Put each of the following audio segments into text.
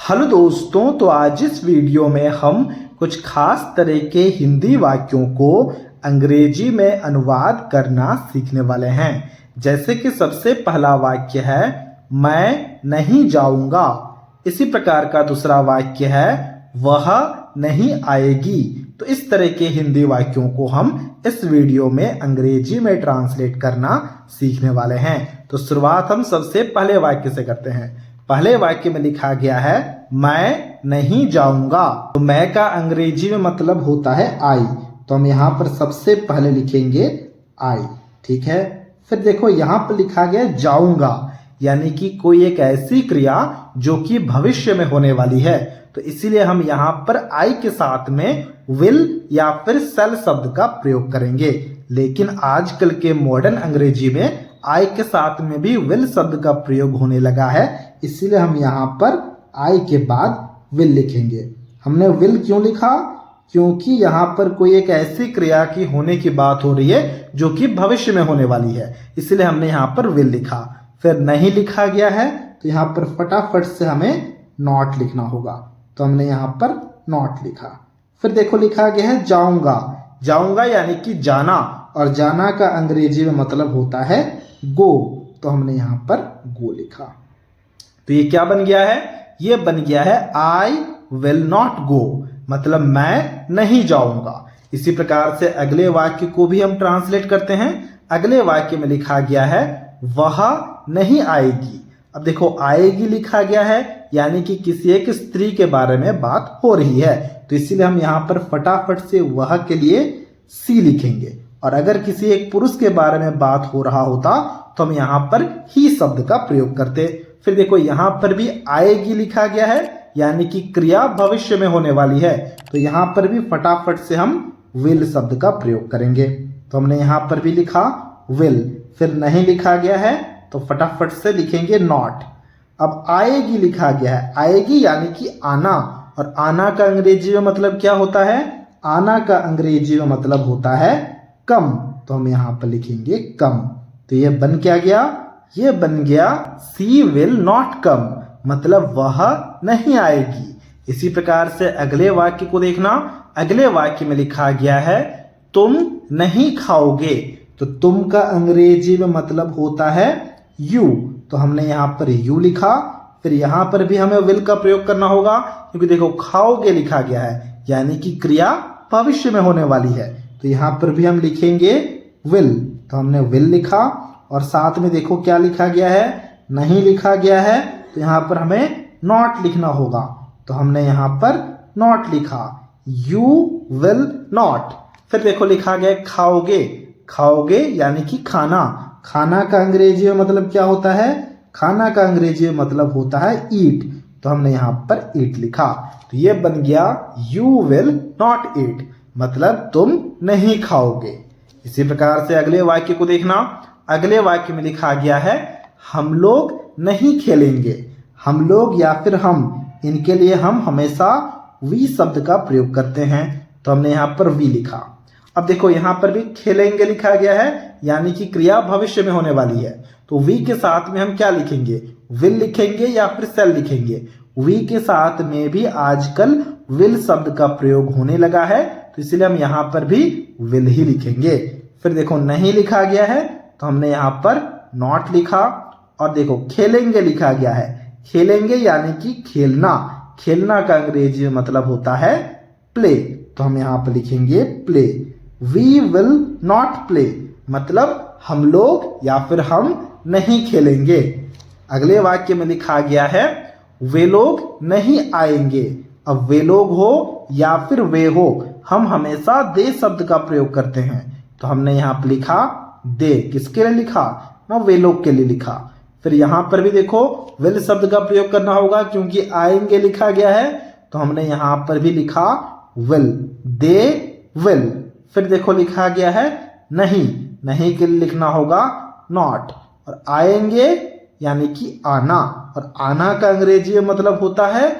Hello दोस्तों, तो आज इस वीडियो में हम कुछ खास तरह के हिंदी वाक्यों को अंग्रेजी में अनुवाद करना सीखने वाले हैं। जैसे कि सबसे पहला वाक्य है मैं नहीं जाऊंगा। इसी प्रकार का दूसरा वाक्य है वह नहीं आएगी। तो इस तरह के हिंदी वाक्यों को हम इस वीडियो में अंग्रेजी में ट्रांसलेट करना सीखने वाले हैं। तो शुरुआत हम सबसे पहले वाक्य से करते हैं। पहले वाक्य में लिखा गया है मैं नहीं जाऊंगा। तो मैं का अंग्रेजी में मतलब होता है आई। तो हम यहाँ पर सबसे पहले लिखेंगे आई। ठीक है, फिर देखो यहाँ पर लिखा गया जाऊंगा, यानी कि कोई एक ऐसी क्रिया जो कि भविष्य में होने वाली है। तो इसीलिए हम यहाँ पर आई के साथ में विल या फिर सेल शब्द का प्रयोग करेंगे। लेकिन आजकल के मॉडर्न अंग्रेजी में आई के साथ में भी विल शब्द का प्रयोग होने लगा है, इसीलिए हम यहाँ पर आई के बाद विल लिखेंगे। हमने विल क्यों लिखा? क्योंकि यहाँ पर कोई एक ऐसी क्रिया की होने की बात हो रही है जो कि भविष्य में होने वाली है, इसलिए हमने यहाँ पर विल लिखा। फिर नहीं लिखा गया है तो यहाँ पर फटाफट से हमें नॉट लिखना होगा। तो हमने यहाँ पर नॉट लिखा। फिर देखो लिखा गया है जाऊंगा। जाऊंगा यानी कि जाना, और जाना का अंग्रेजी में मतलब होता है गो। तो हमने यहाँ पर गो लिखा। तो ये क्या बन गया है? ये बन गया है आई विल नॉट गो, मतलब मैं नहीं जाऊंगा। इसी प्रकार से अगले वाक्य को भी हम ट्रांसलेट करते हैं। अगले वाक्य में लिखा गया है वह नहीं आएगी। अब देखो आएगी लिखा गया है, यानी कि किसी एक स्त्री के बारे में बात हो रही है। तो इसीलिए हम यहाँ पर फटाफट से वह के लिए सी लिखेंगे। और अगर किसी एक पुरुष के बारे में बात हो रहा होता तो हम यहाँ पर ही शब्द का प्रयोग करते। फिर देखो यहाँ पर भी आएगी लिखा गया है, यानी कि क्रिया भविष्य में होने वाली है। तो यहाँ पर भी फटाफट से हम विल शब्द का प्रयोग करेंगे। तो हमने यहाँ पर भी लिखा विल। फिर नहीं लिखा गया है तो फटाफट से लिखेंगे नॉट। अब आएगी लिखा गया है, आएगी यानी कि आना, और आना का अंग्रेजी में मतलब क्या होता है? आना का अंग्रेजी में मतलब होता है कम। तो हम यहाँ पर लिखेंगे कम। तो ये बन क्या गया? ये बन गया सी विल नॉट कम, मतलब वह नहीं आएगी। इसी प्रकार से अगले वाक्य को देखना। अगले वाक्य में लिखा गया है तुम नहीं खाओगे। तो तुम का अंग्रेजी में मतलब होता है यू। तो हमने यहाँ पर यू लिखा। फिर यहाँ पर भी हमें विल का प्रयोग करना होगा, क्योंकि देखो खाओगे लिखा गया है, यानी कि क्रिया भविष्य में होने वाली है। तो यहाँ पर भी हम लिखेंगे विल। तो हमने विल लिखा, और साथ में देखो क्या लिखा गया है? नहीं लिखा गया है। तो यहाँ पर हमें नॉट लिखना होगा। तो हमने यहाँ पर नॉट लिखा, यू विल नॉट। फिर देखो लिखा गया खाओगे। खाओगे यानी कि खाना। खाना का अंग्रेजी में मतलब क्या होता है? खाना का अंग्रेजी में मतलब होता है ईट। तो हमने यहाँ पर ईट लिखा। तो ये बन गया यू विल नॉट ईट, मतलब तुम नहीं खाओगे। इसी प्रकार से अगले वाक्य को देखना। अगले वाक्य में लिखा गया है हम लोग नहीं खेलेंगे। हम लोग या फिर हम, इनके लिए हम हमेशा वी शब्द का प्रयोग करते हैं। तो हमने यहाँ पर वी लिखा। अब देखो यहाँ पर भी खेलेंगे लिखा गया है, यानी कि क्रिया भविष्य में होने वाली है। तो वी के साथ में हम क्या लिखेंगे? विल लिखेंगे या फिर सेल लिखेंगे? वी के साथ में भी आजकल विल शब्द का प्रयोग होने लगा है, तो इसलिए हम यहाँ पर भी विल ही लिखेंगे। फिर देखो नहीं लिखा गया है, तो हमने यहाँ पर नॉट लिखा। और देखो खेलेंगे लिखा गया है। खेलेंगे यानी कि खेलना। खेलना का अंग्रेजी में मतलब होता है प्ले। तो हम यहाँ पर लिखेंगे play. We will not play, मतलब हम लोग या फिर हम नहीं खेलेंगे। अगले वाक्य में लिखा गया है वे लोग नहीं आएंगे। अब वे लोग हो या फिर वे हो, हम हमेशा दे शब्द का प्रयोग करते हैं। तो हमने यहाँ पर लिखा दे। किसके लिए लिखा? ना वे लोग के लिए लिखा। फिर यहाँ पर भी देखो विल शब्द का प्रयोग करना होगा, क्योंकि आएंगे लिखा गया है। तो हमने यहाँ पर भी लिखा विल, दे विल। फिर देखो लिखा गया है नहीं। नहीं के लिए लिखना होगा नॉट। और आएंगे यानी कि आना, और आना का अंग्रेजी में मतलब होता है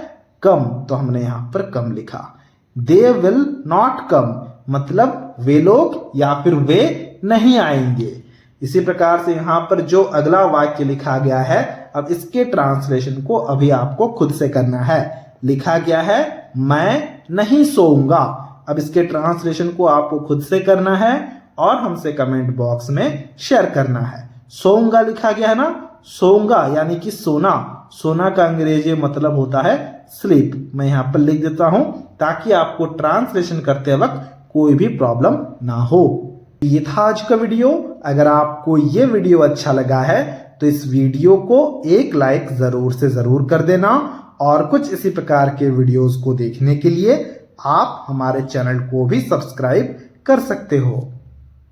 कम। तो हमने यहाँ पर कम लिखा। दे विल नॉट कम, मतलब वे लोग या फिर वे नहीं आएंगे। इसी प्रकार से यहाँ पर जो अगला वाक्य लिखा गया है, अब इसके ट्रांसलेशन को अभी आपको खुद से करना है। लिखा गया है मैं नहीं सोऊंगा। अब इसके ट्रांसलेशन को आपको खुद से करना है और हमसे कमेंट बॉक्स में शेयर करना है। सोऊंगा लिखा गया है ना, सोऊंगा यानी कि सोना। सोना का अंग्रेजी मतलब होता है स्लीप। मैं यहाँ पर लिख देता हूं ताकि आपको ट्रांसलेशन करते वक्त कोई भी प्रॉब्लम ना हो। ये था आज का वीडियो। अगर आपको ये वीडियो अच्छा लगा है तो इस वीडियो को एक लाइक जरूर से जरूर कर देना और कुछ इसी प्रकार के वीडियोस को देखने के लिए आप हमारे चैनल को भी सब्सक्राइब कर सकते हो।